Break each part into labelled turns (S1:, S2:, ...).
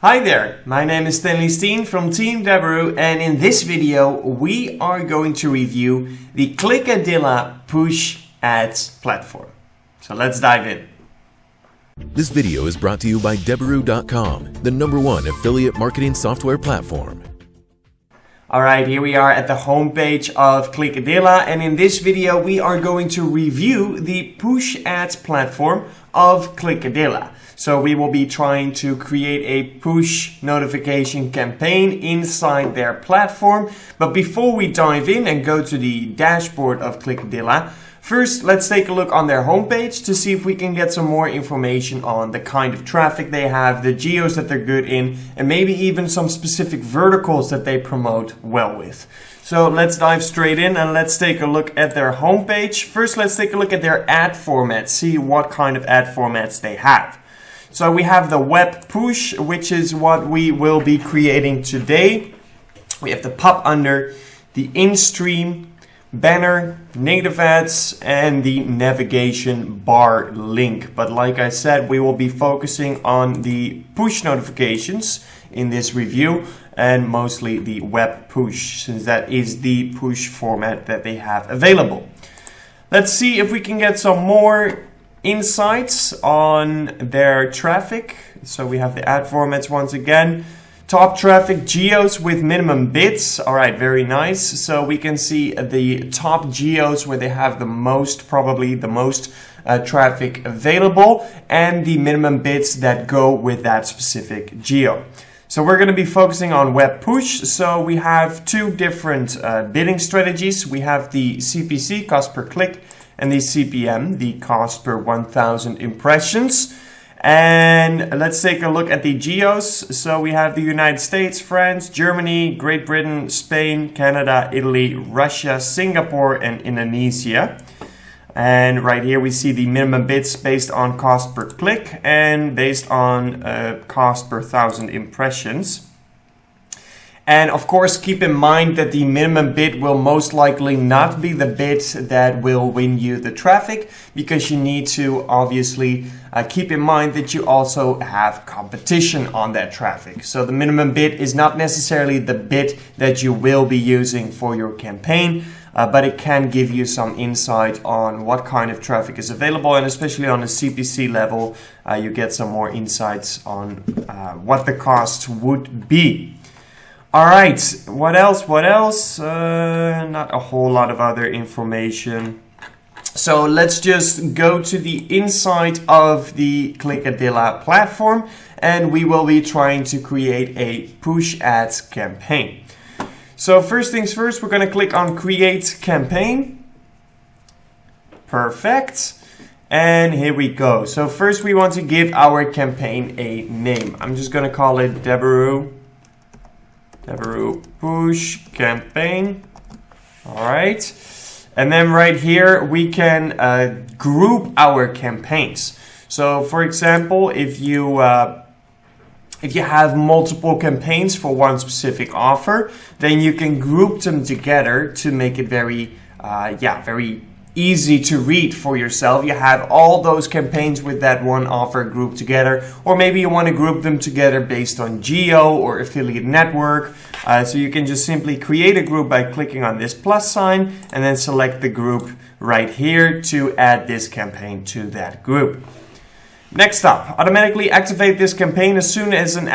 S1: Hi there, my name is Stanley Steen from Team Deberoo, and in this video we are going to review the ClickAdilla push ads platform. So let's dive in.
S2: This video is brought to you by Deberoo.com, the #1 affiliate marketing software platform.
S1: Alright, here we are at the homepage of ClickAdilla, and in this video we are going to review the push ads platform of ClickAdilla. So we will be trying to create a push notification campaign inside their platform. But before we dive in and go to the dashboard of ClickAdilla, first let's take a look on their homepage to see if we can get some more information on the kind of traffic they have, the geos that they're good in, and maybe even some specific verticals that they promote well with. So let's dive straight in and let's take a look at their homepage. First, let's take a look at their ad formats, see what kind of ad formats they have. So we have the web push, which is what we will be creating today. We have the pop under, the in-stream, banner, native ads, and the navigation bar link. But like I said, we will be focusing on the push notifications in this review and mostly the web push, since that is the push format that they have available. Let's see if we can get some more insights on their traffic. So we have the ad formats once again. Top traffic geos with minimum bids. All right, very nice. So we can see the top geos where they have the most, probably the most traffic available, and the minimum bids that go with that specific geo. So we're going to be focusing on web push. So we have two different bidding strategies. We have the CPC, cost per click, and the CPM, the cost per 1,000 impressions. And let's take a look at the geos. So we have the United States, France, Germany, Great Britain, Spain, Canada, Italy, Russia, Singapore, and Indonesia. And right here we see the minimum bids based on cost per click and based on cost per 1,000 impressions. And of course, keep in mind that the minimum bid will most likely not be the bid that will win you the traffic, because you need to obviously keep in mind that you also have competition on that traffic. So the minimum bid is not necessarily the bid that you will be using for your campaign, but it can give you some insight on what kind of traffic is available, and especially on a CPC level, you get some more insights on what the cost would be. All right, what else? Not a whole lot of other information. So let's just go to the inside of the ClickAdilla platform, and we will be trying to create a push ads campaign. So first things first, we're going to click on Create Campaign. Perfect. And here we go. So first we want to give our campaign a name. I'm just going to call it Deberoo push campaign. All right. And then right here we can group our campaigns. So for example, if you have multiple campaigns for one specific offer, then you can group them together to make it very easy to read for yourself. You have all those campaigns with that one offer grouped together, or maybe you want to group them together based on geo or affiliate network. So you can just simply create a group by clicking on this plus sign and then select the group right here to add this campaign to that group. Next up, automatically activate this campaign as soon as an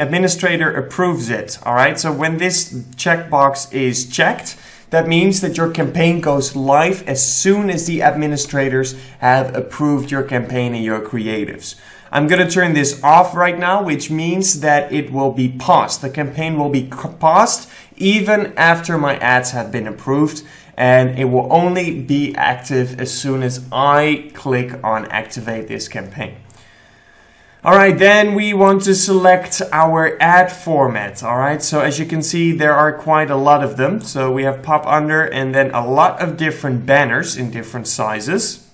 S1: administrator approves it. All right, so when this checkbox is checked, that means that your campaign goes live as soon as the administrators have approved your campaign and your creatives. I'm going to turn this off right now, which means that it will be paused. The campaign will be paused even after my ads have been approved, and it will only be active as soon as I click on activate this campaign. All right, then we want to select our ad format. All right, so as you can see, there are quite a lot of them. So we have pop under and then a lot of different banners in different sizes.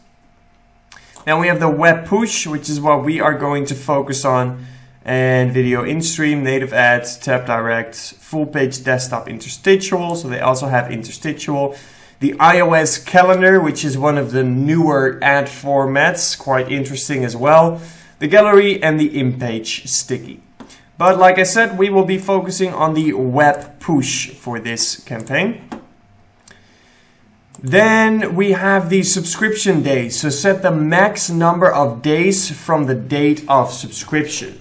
S1: Then we have the web push, which is what we are going to focus on, and video in-stream, native ads, tab direct, full page desktop interstitial. So they also have interstitial. The iOS calendar, which is one of the newer ad formats, quite interesting as well. The gallery and the in-page sticky. But like I said, we will be focusing on the web push for this campaign. Then we have the subscription days. So set the max number of days from the date of subscription.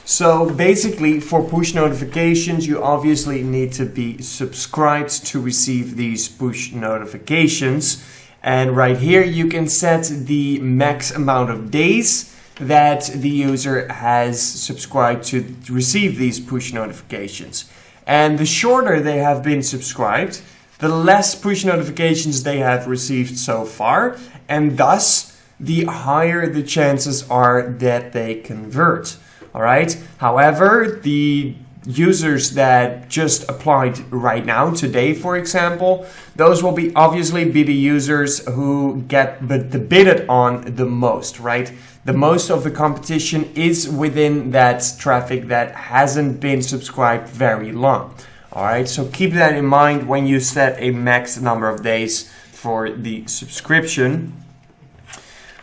S1: So basically for push notifications, you obviously need to be subscribed to receive these push notifications. And right here you can set the max amount of days that the user has subscribed to receive these push notifications. And the shorter they have been subscribed, the less push notifications they have received so far, and thus the higher the chances are that they convert. All right. However, the users that just applied right now, today, for example, those will be obviously be the users who get the bidded on the most, right? The most of the competition is within that traffic that hasn't been subscribed very long. All right, so keep that in mind when you set a max number of days for the subscription.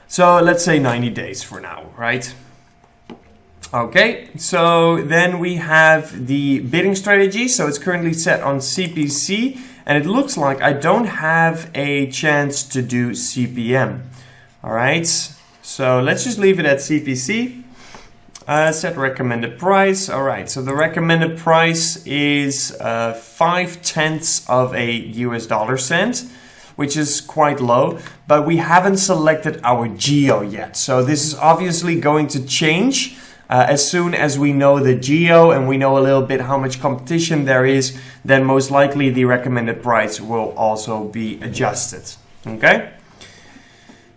S1: So let's say 90 days for now, right? Okay, so then we have the bidding strategy. So it's currently set on CPC, and it looks like I don't have a chance to do CPM. All right, so let's just leave it at CPC. Set recommended price. All right, so the recommended price is 0.5 of a US dollar cent, which is quite low, but we haven't selected our geo yet. So this is obviously going to change as soon as we know the geo and we know a little bit how much competition there is, then most likely the recommended price will also be adjusted. Okay.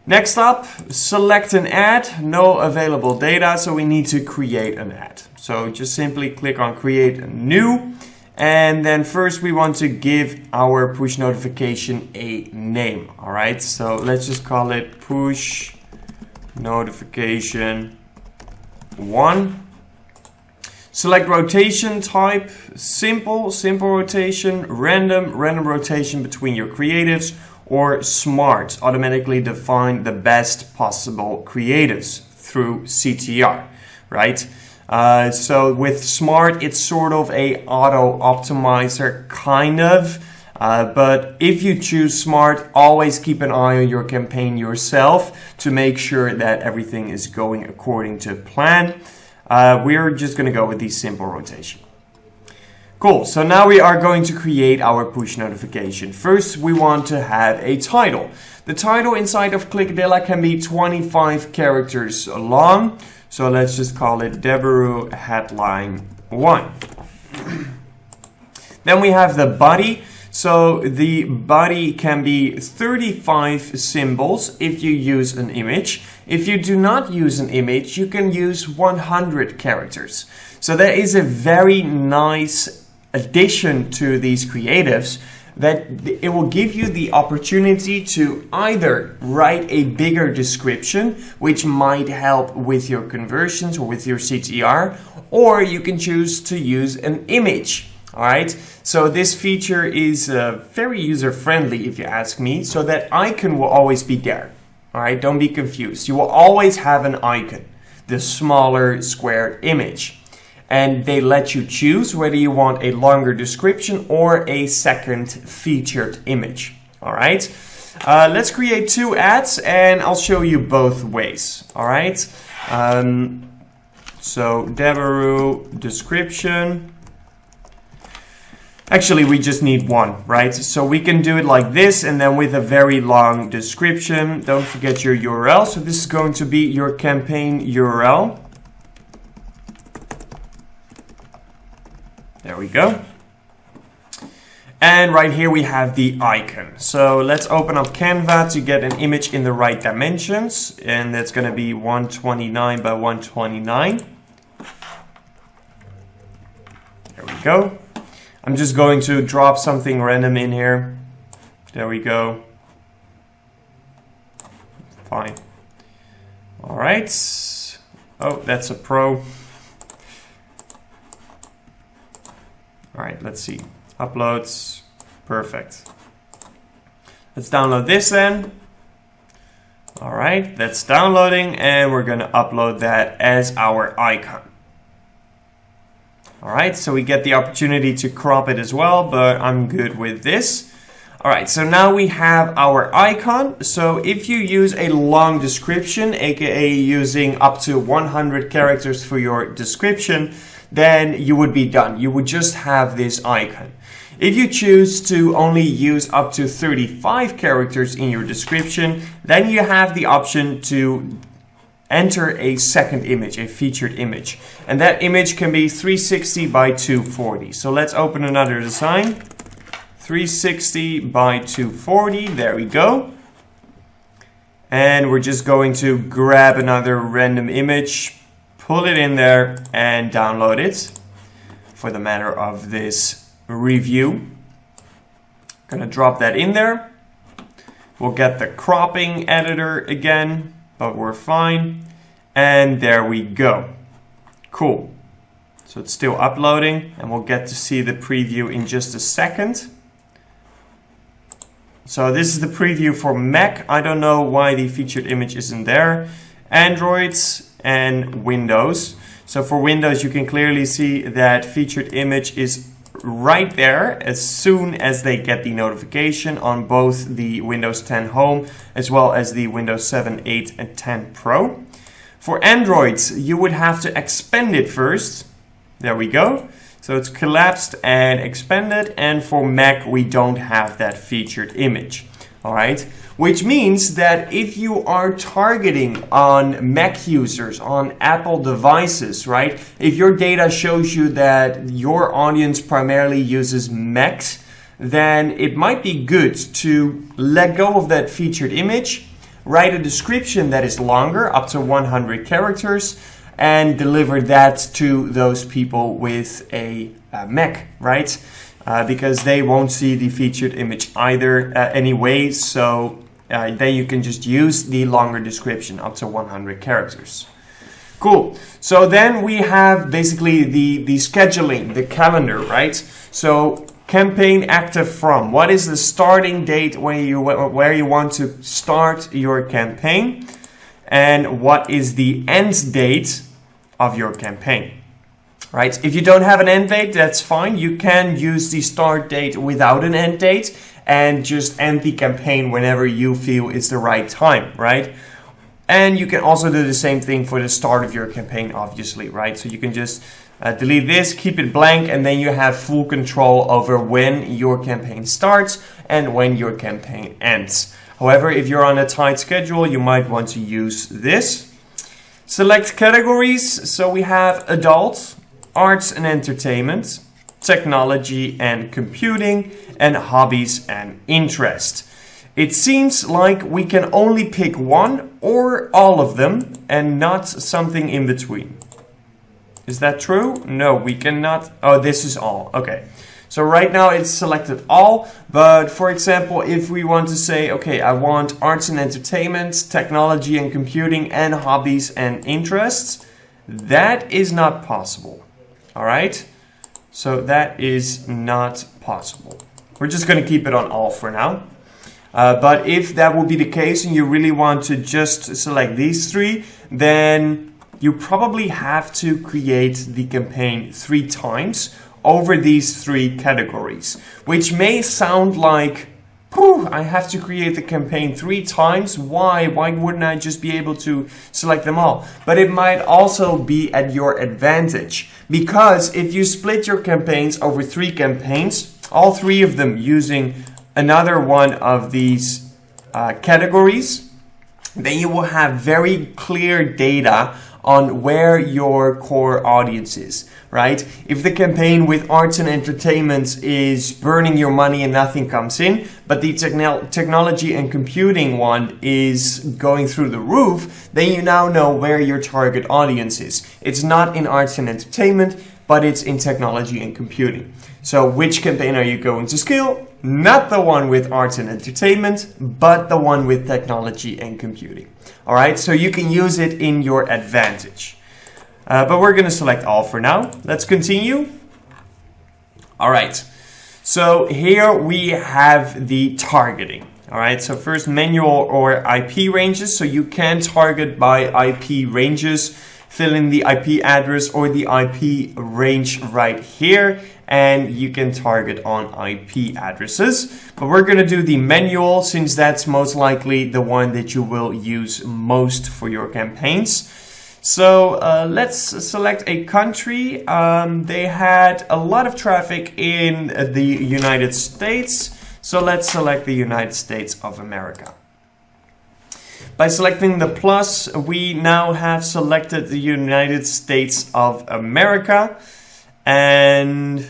S1: Next up, select an ad, no available data, so we need to create an ad. So just simply click on create a new, and then first we want to give our push notification a name. All right, so let's just call it push notification 1. Select rotation type, simple rotation, random rotation between your creatives, or smart, automatically define the best possible creatives through CTR, right? So with smart, it's sort of a auto optimizer kind of, but if you choose smart, always keep an eye on your campaign yourself to make sure that everything is going according to plan. We're just gonna go with the simple rotation. Cool, so now we are going to create our push notification. First, we want to have a title. The title inside of ClickAdilla can be 25 characters long. So let's just call it Deberoo headline 1. Then we have the body. So the body can be 35 symbols if you use an image. If you do not use an image, you can use 100 characters. So there is a very nice addition to these creatives that it will give you the opportunity to either write a bigger description, which might help with your conversions or with your CTR, or you can choose to use an image. All right, so this feature is very user-friendly if you ask me, so that icon will always be there. All right, don't be confused. You will always have an icon, the smaller square image. And they let you choose whether you want a longer description or a second featured image. All right, let's create 2 ads and I'll show you both ways. All right, so Deberoo description. Actually, we just need 1, right? So we can do it like this and then with a very long description. Don't forget your URL. So this is going to be your campaign URL. There we go. And right here we have the icon. So let's open up Canva to get an image in the right dimensions. And that's going to be 129 by 129. There we go. I'm just going to drop something random in here. There we go. Fine. All right. Oh, that's a pro. All right, let's see. Uploads. Perfect. Let's download this then. All right, that's downloading and we're going to upload that as our icon. All right, so we get the opportunity to crop it as well, but I'm good with this. All right, so now we have our icon. So if you use a long description, aka using up to 100 characters for your description, then you would be done. You would just have this icon. If you choose to only use up to 35 characters in your description, then you have the option to enter a second image, a featured image. And that image can be 360 by 240. So let's open another design. 360 by 240, there we go. And we're just going to grab another random image, pull it in there and download it for the matter of this review. Gonna drop that in there. We'll get the cropping editor again, but we're fine. And there we go. Cool. So it's still uploading and we'll get to see the preview in just a second. So this is the preview for Mac. I don't know why the featured image isn't there. Androids and Windows. So for Windows, you can clearly see that featured image is right there as soon as they get the notification on both the Windows 10 Home as well as the Windows 7, 8 and 10 Pro. For Androids, you would have to expand it first. There we go. So it's collapsed and expanded, and for Mac we don't have that featured image. All right, which means that if you are targeting on Mac users, on Apple devices, right? If your data shows you that your audience primarily uses Macs, then it might be good to let go of that featured image, write a description that is longer, up to 100 characters, and deliver that to those people with a Mac, right? Because they won't see the featured image either anyway, so then you can just use the longer description, up to 100 characters. Cool. So then we have basically the scheduling, the calendar, right? So campaign active from. What is the starting date where you want to start your campaign? And what is the end date of your campaign? Right? If you don't have an end date, that's fine. You can use the start date without an end date and just end the campaign whenever you feel is the right time, right? And you can also do the same thing for the start of your campaign, obviously, right? So you can just delete this, keep it blank, and then you have full control over when your campaign starts and when your campaign ends. However, if you're on a tight schedule, you might want to use this. Select categories. So we have adult, arts and entertainment, technology and computing, and hobbies and interest. It seems like we can only pick one or all of them and not something in between. Is that true? No, we cannot. Oh, this is all. Okay. So right now it's selected all, but for example, if we want to say, okay, I want arts and entertainment, technology and computing, and hobbies and interests, that is not possible. All right? So that is not possible. We're just going to keep it on all for now. But if that would be the case and you really want to just select these three, then you probably have to create the campaign 3 times over these 3 categories, which may sound like, I have to create the campaign 3 times. Why? Why wouldn't I just be able to select them all? But it might also be at your advantage, because if you split your campaigns over 3 campaigns, all 3 of them using another one of these categories, then you will have very clear data on where your core audience is, right? If the campaign with arts and entertainment is burning your money and nothing comes in, but the technology and computing one is going through the roof, then you now know where your target audience is. It's not in arts and entertainment, but it's in technology and computing. So which campaign are you going to scale? Not the one with arts and entertainment, but the one with technology and computing. All right, so you can use it in your advantage. But we're going to select all for now. Let's continue. All right, so here we have the targeting. All right, so first manual or IP ranges. So you can target by IP ranges. fill in the IP address or the IP range right here, and you can target on IP addresses. But we're going to do the manual since that's most likely the one that you will use most for your campaigns. So let's select a country. They had a lot of traffic in the United States. So let's select the United States of America. By selecting the plus, we now have selected the United States of America. And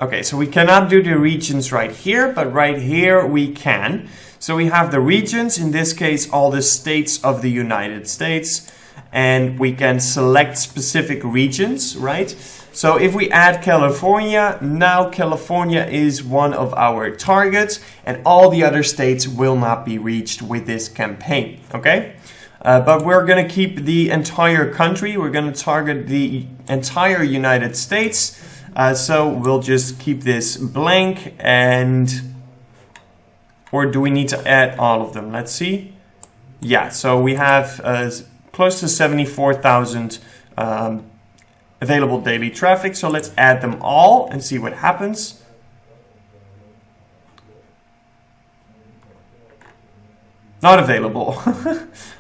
S1: okay, so we cannot do the regions right here, but right here we can. So we have the regions, in this case, all the states of the United States. And we can select specific regions, right? So if we add California, now California is one of our targets and all the other states will not be reached with this campaign, okay? But we're gonna keep the entire country. We're gonna target the entire United States. So we'll just keep this blank or do we need to add all of them? Let's see. Yeah, so we have close to 74,000 available daily traffic. So let's add them all and see what happens. Not available.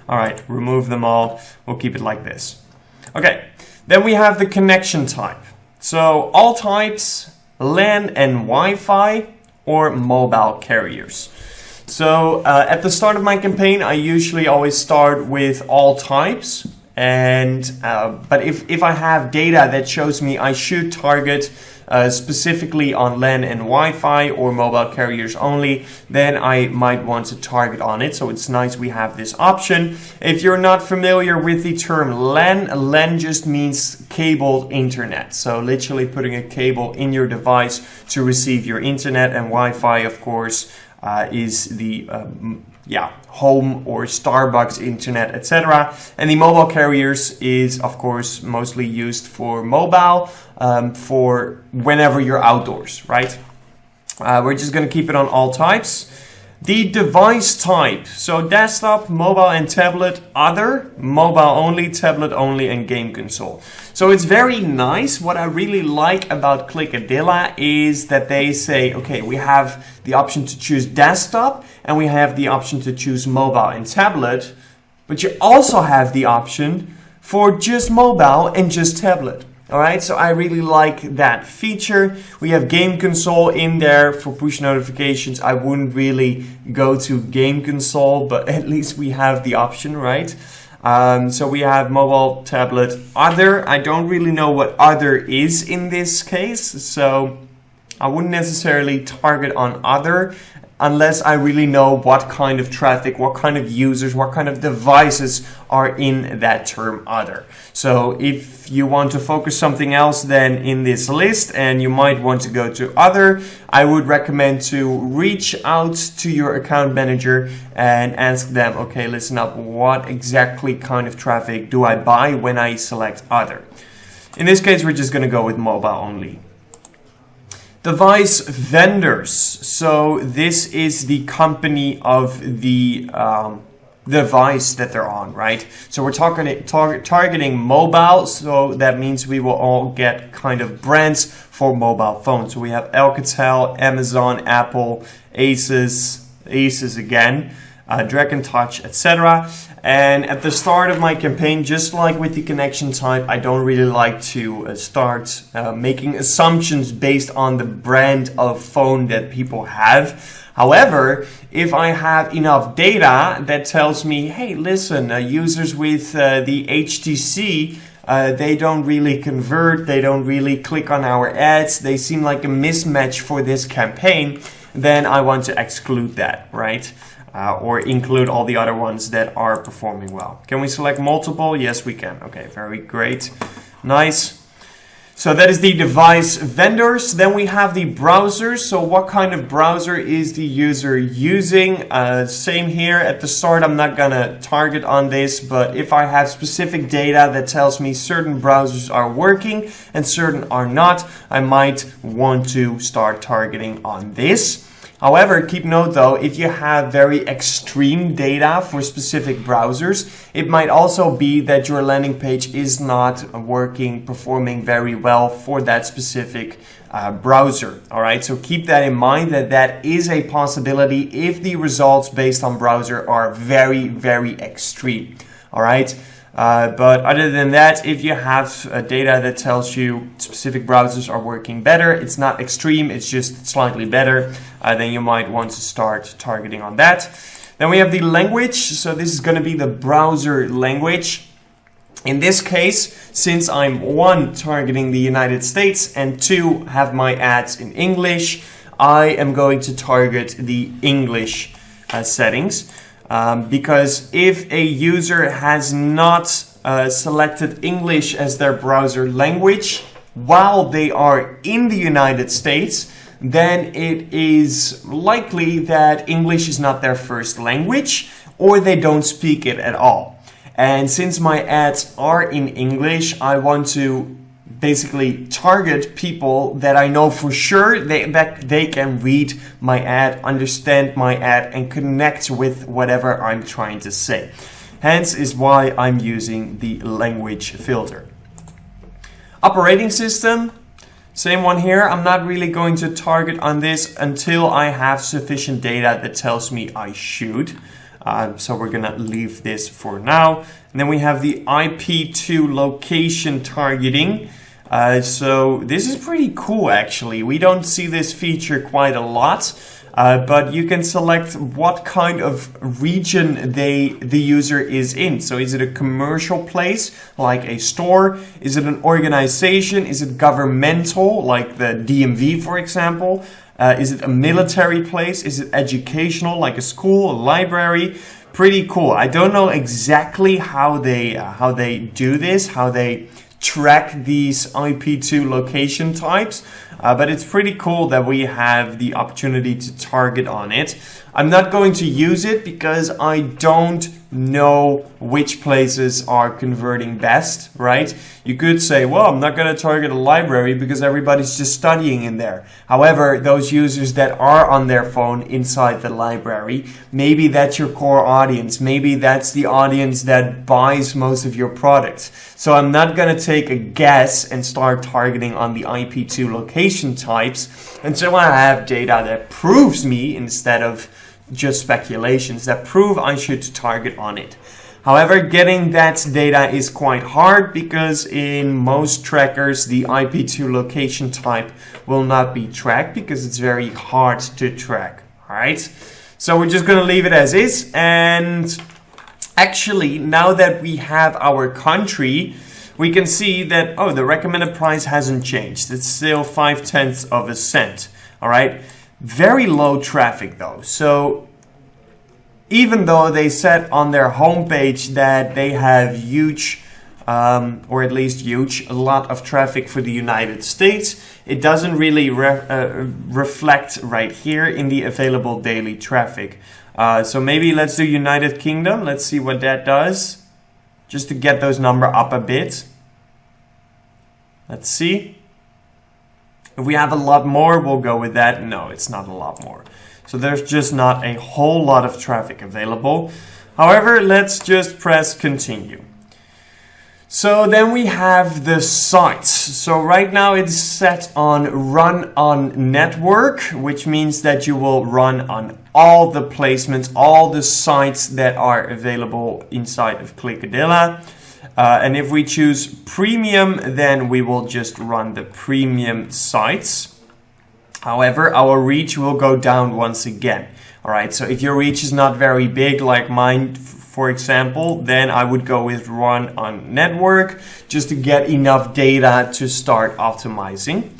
S1: All right, remove them all. We'll keep it like this. Okay, then we have the connection type. So all types, LAN and Wi-Fi or mobile carriers. So at the start of my campaign, I usually always start with all types. But if I have data that shows me I should target specifically on LAN and Wi-Fi or mobile carriers only, then I might want to target on it. So it's nice we have this option. If you're not familiar with the term LAN just means cabled internet. So literally putting a cable in your device to receive your internet, and Wi-Fi, of course, is the home or Starbucks internet, etc. And the mobile carriers is, of course, mostly used for mobile, for whenever you're outdoors, right? We're just going to keep it on all types. The device type, so desktop, mobile and tablet, other, mobile only, tablet only, and game console. So it's very nice. What I really like about ClickAdilla is that they say, okay, we have the option to choose desktop and we have the option to choose mobile and tablet, but you also have the option for just mobile and just tablet. All right, so I really like that feature. We have game console in there for push notifications. I wouldn't really go to game console, but at least we have the option, right? So we have mobile, tablet, other. I don't really know what other is in this case, so I wouldn't necessarily target on other unless I really know what kind of traffic, what kind of users, what kind of devices are in that term other. So if you want to focus something else then in this list and you might want to go to other, I would recommend to reach out to your account manager and ask them, okay, listen up, what exactly kind of traffic do I buy when I select other? In this case, we're just going to go with mobile only. Device vendors. So this is the company of the device that they're on, right? So we're targeting mobile, so that means we will all get kind of brands for mobile phones. So we have Alcatel, Amazon, Apple, Asus again, Dragon Touch, etc. And at the start of my campaign, just like with the connection type, I don't really like to start making assumptions based on the brand of phone that people have. However, if I have enough data that tells me, hey, listen, users with the HTC, they don't really convert, they don't really click on our ads, they seem like a mismatch for this campaign, then I want to exclude that, right? Or include all the other ones that are performing well. Can we select multiple? Yes, we can. Okay, very great. Nice. So that is the device vendors. Then we have the browsers. So what kind of browser is the user using? Same here at the start. I'm not going to target on this, but if I have specific data that tells me certain browsers are working and certain are not, I might want to start targeting on this. However, keep note though, if you have very extreme data for specific browsers, it might also be that your landing page is not performing very well for that specific browser. All right, so keep that in mind, that is a possibility if the results based on browser are very, very extreme. All right. But other than that, if you have data that tells you specific browsers are working better, it's not extreme, it's just slightly better, then you might want to start targeting on that. Then we have the language. So this is going to be the browser language. In this case, since I'm 1, targeting the United States, and 2, have my ads in English, I am going to target the English settings. Because if a user has not selected English as their browser language while they are in the United States, then it is likely that English is not their first language or they don't speak it at all. And since my ads are in English, I want to basically target people that I know for sure that they can read my ad, understand my ad, and connect with whatever I'm trying to say. Hence is why I'm using the language filter. Operating system, same one here. I'm not really going to target on this until I have sufficient data that tells me I should. So we're gonna leave this for now. And then we have the IP2 location targeting. So this is pretty cool actually. We don't see this feature quite a lot, but you can select what kind of region the user is in. So is it a commercial place like a store? Is it an organization? Is it governmental like the DMV, for example? Is it a military place? Is it educational like a school, a library? Pretty cool. I don't know exactly how they do this, how they track these IP2 location types, but it's pretty cool that we have the opportunity to target on it. I'm not going to use it because I don't know which places are converting best, right? You could say, well, I'm not going to target a library because everybody's just studying in there. However, those users that are on their phone inside the library, maybe that's your core audience. Maybe that's the audience that buys most of your products. So I'm not going to take a guess and start targeting on the IP2 location types until I have data that proves me, instead of just speculations, that prove I should target on it. However, getting that data is quite hard because in most trackers the IP2 location type will not be tracked because it's very hard to track. Alright, so we're just going to leave it as is. And actually, now that we have our country, we can see that, oh, the recommended price hasn't changed. It's still 0.5 of a cent. Alright, very low traffic though. So even though they said on their homepage that they have huge, or at least huge, a lot of traffic for the United States, it doesn't really reflect right here in the available daily traffic. So maybe let's do United Kingdom. Let's see what that does, just to get those numbers up a bit. Let's see. If we have a lot more, we'll go with that. No, it's not a lot more. So there's just not a whole lot of traffic available. However, let's just press continue. So then we have the sites. So right now it's set on run on network, which means that you will run on all the placements, all the sites that are available inside of ClickAdilla. And if we choose premium, then we will just run the premium sites. However, our reach will go down once again. All right, so if your reach is not very big, like mine, for example, then I would go with run on network just to get enough data to start optimizing.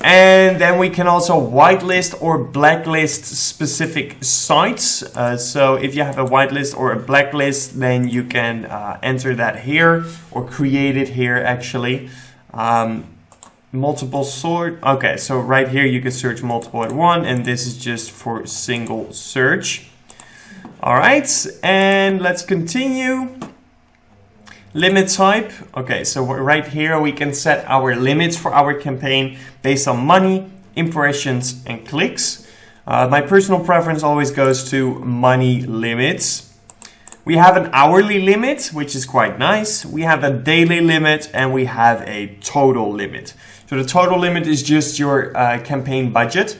S1: And then we can also whitelist or blacklist specific sites. So if you have a whitelist or a blacklist, then you can enter that here or create it here actually. Multiple sort. Okay, so right here you can search multiple at one, and this is just for single search. All right, and let's continue. Limit type. Okay, so right here we can set our limits for our campaign based on money, impressions, and clicks. My personal preference always goes to money limits. We have an hourly limit, which is quite nice. We have a daily limit and we have a total limit. So the total limit is just your campaign budget.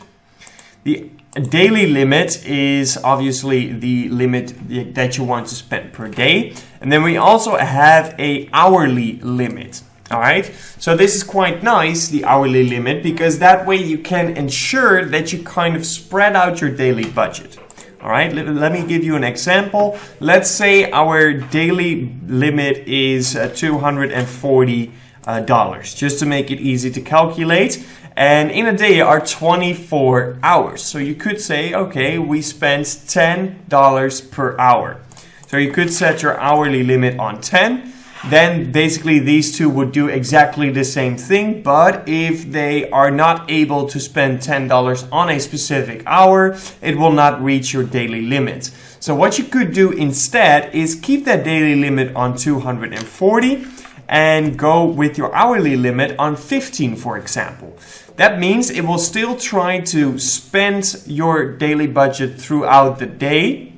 S1: The daily limit is obviously the limit that you want to spend per day. And then we also have a hourly limit. All right, so this is quite nice, the hourly limit, because that way you can ensure that you kind of spread out your daily budget. All right, let me give you an example. Let's say our daily limit is $240, just to make it easy to calculate. And in a day are 24 hours. So you could say, okay, we spent $10 per hour. So you could set your hourly limit on 10. Then basically these two would do exactly the same thing, but if they are not able to spend $10 on a specific hour, it will not reach your daily limit. So what you could do instead is keep that daily limit on 240 and go with your hourly limit on 15, for example. That means it will still try to spend your daily budget throughout the day.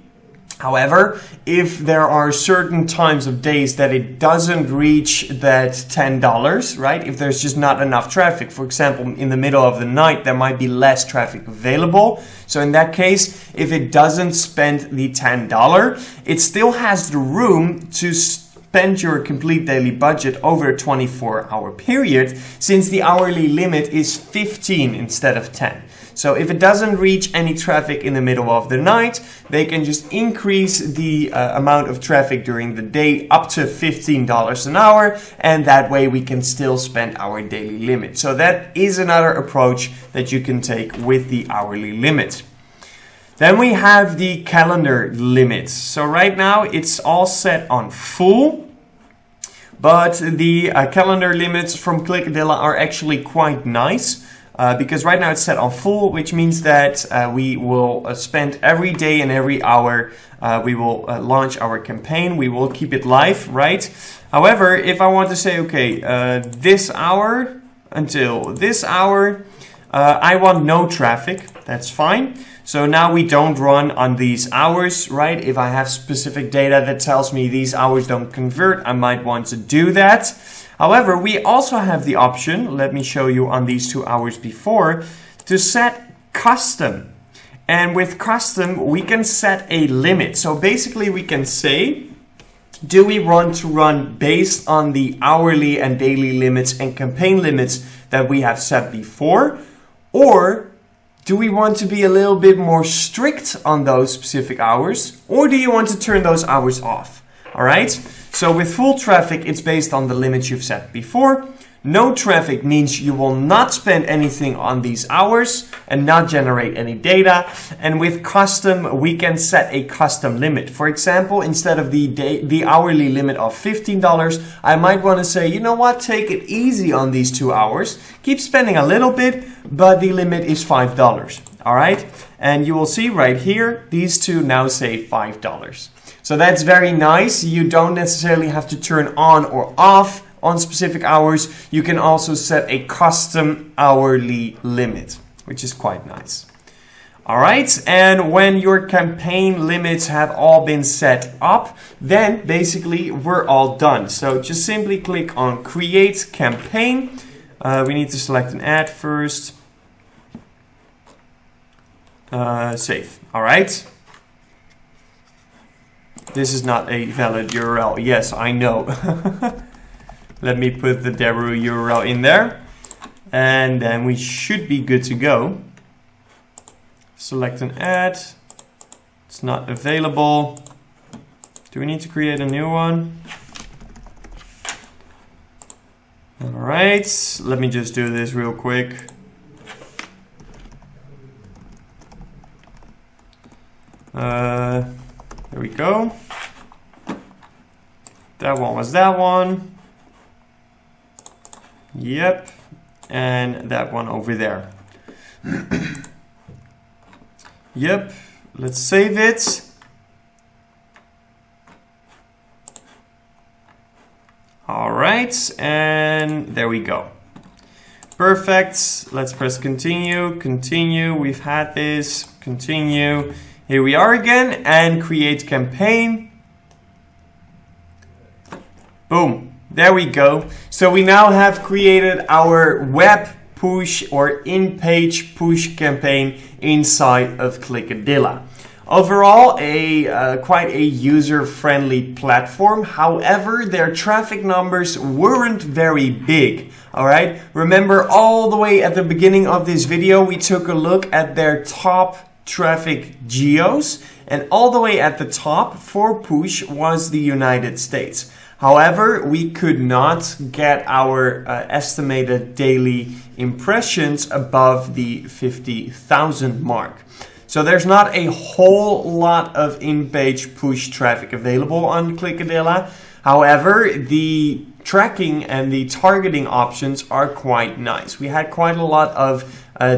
S1: However, if there are certain times of days that it doesn't reach that $10, right? If there's just not enough traffic, for example, in the middle of the night, there might be less traffic available. So in that case, if it doesn't spend the $10, it still has the room to spend your complete daily budget over a 24-hour period, since the hourly limit is 15 instead of 10. So if it doesn't reach any traffic in the middle of the night, they can just increase the amount of traffic during the day up to $15 an hour, and that way we can still spend our daily limit. So that is another approach that you can take with the hourly limit. Then we have the calendar limits. So right now it's all set on full, but the calendar limits from ClickAdilla are actually quite nice. Because right now it's set on full, which means that we will spend every day and every hour, we will launch our campaign, we will keep it live, right? However, if I want to say, okay, this hour until this hour, I want no traffic, that's fine. So now we don't run on these hours, right? If I have specific data that tells me these hours don't convert, I might want to do that. However, we also have the option, let me show you on these 2 hours before, to set custom. And with custom, we can set a limit. So basically we can say, do we want to run based on the hourly and daily limits and campaign limits that we have set before? Or do we want to be a little bit more strict on those specific hours? Or do you want to turn those hours off? All right, so with full traffic, it's based on the limits you've set before. No traffic means you will not spend anything on these hours and not generate any data. And with custom, we can set a custom limit. For example, instead of the hourly limit of $15, I might want to say, you know what, take it easy on these 2 hours. Keep spending a little bit, but the limit is $5. All right, and you will see right here, these two now say $5. So that's very nice. You don't necessarily have to turn on or off on specific hours. You can also set a custom hourly limit, which is quite nice. All right, and when your campaign limits have all been set up, then basically we're all done. So just simply click on Create Campaign. We need to select an ad first. Save. All right. This is not a valid URL. Yes, I know. Let me put the Deberoo URL in there. And then we should be good to go. Select an ad. It's not available. Do we need to create a new one? All right, let me just do this real quick. There we go. That one was that one. Yep. And that one over there. Yep. Let's save it. All right. And there we go. Perfect. Let's press continue. Continue. We've had this. continue. Here we are again, and create campaign. Boom, there we go. So we now have created our web push or in-page push campaign inside of ClickAdilla. Overall, quite a user-friendly platform. However, their traffic numbers weren't very big. Alright, remember all the way at the beginning of this video, we took a look at their top traffic geos, and all the way at the top for push was the United States. However, we could not get our estimated daily impressions above the 50,000 mark. So there's not a whole lot of in-page push traffic available on ClickAdilla. However, the tracking and the targeting options are quite nice. We had quite a lot of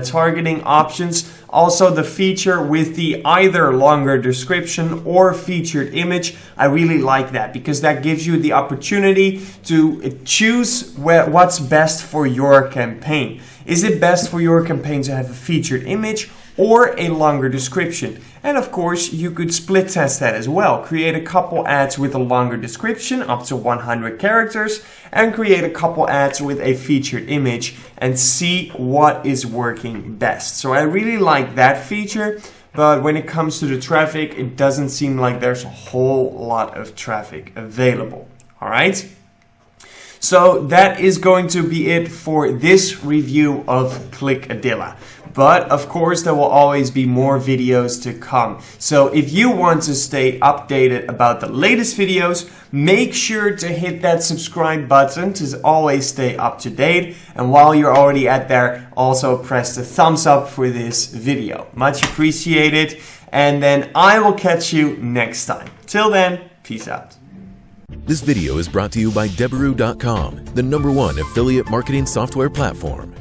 S1: targeting options. Also, the feature with the either longer description or featured image, I really like that because that gives you the opportunity to choose what's best for your campaign. Is it best for your campaign to have a featured image or a longer description? And of course, you could split test that as well. Create a couple ads with a longer description, up to 100 characters, and create a couple ads with a featured image and see what is working best. So I really like that feature, but when it comes to the traffic, it doesn't seem like there's a whole lot of traffic available. All right? So that is going to be it for this review of ClickAdilla. But of course, there will always be more videos to come. So if you want to stay updated about the latest videos, make sure to hit that subscribe button to always stay up to date. And while you're already at there, also press the thumbs up for this video. Much appreciated. And then I will catch you next time. Till then, peace out.
S2: This video is brought to you by Deberoo.com, the #1 affiliate marketing software platform.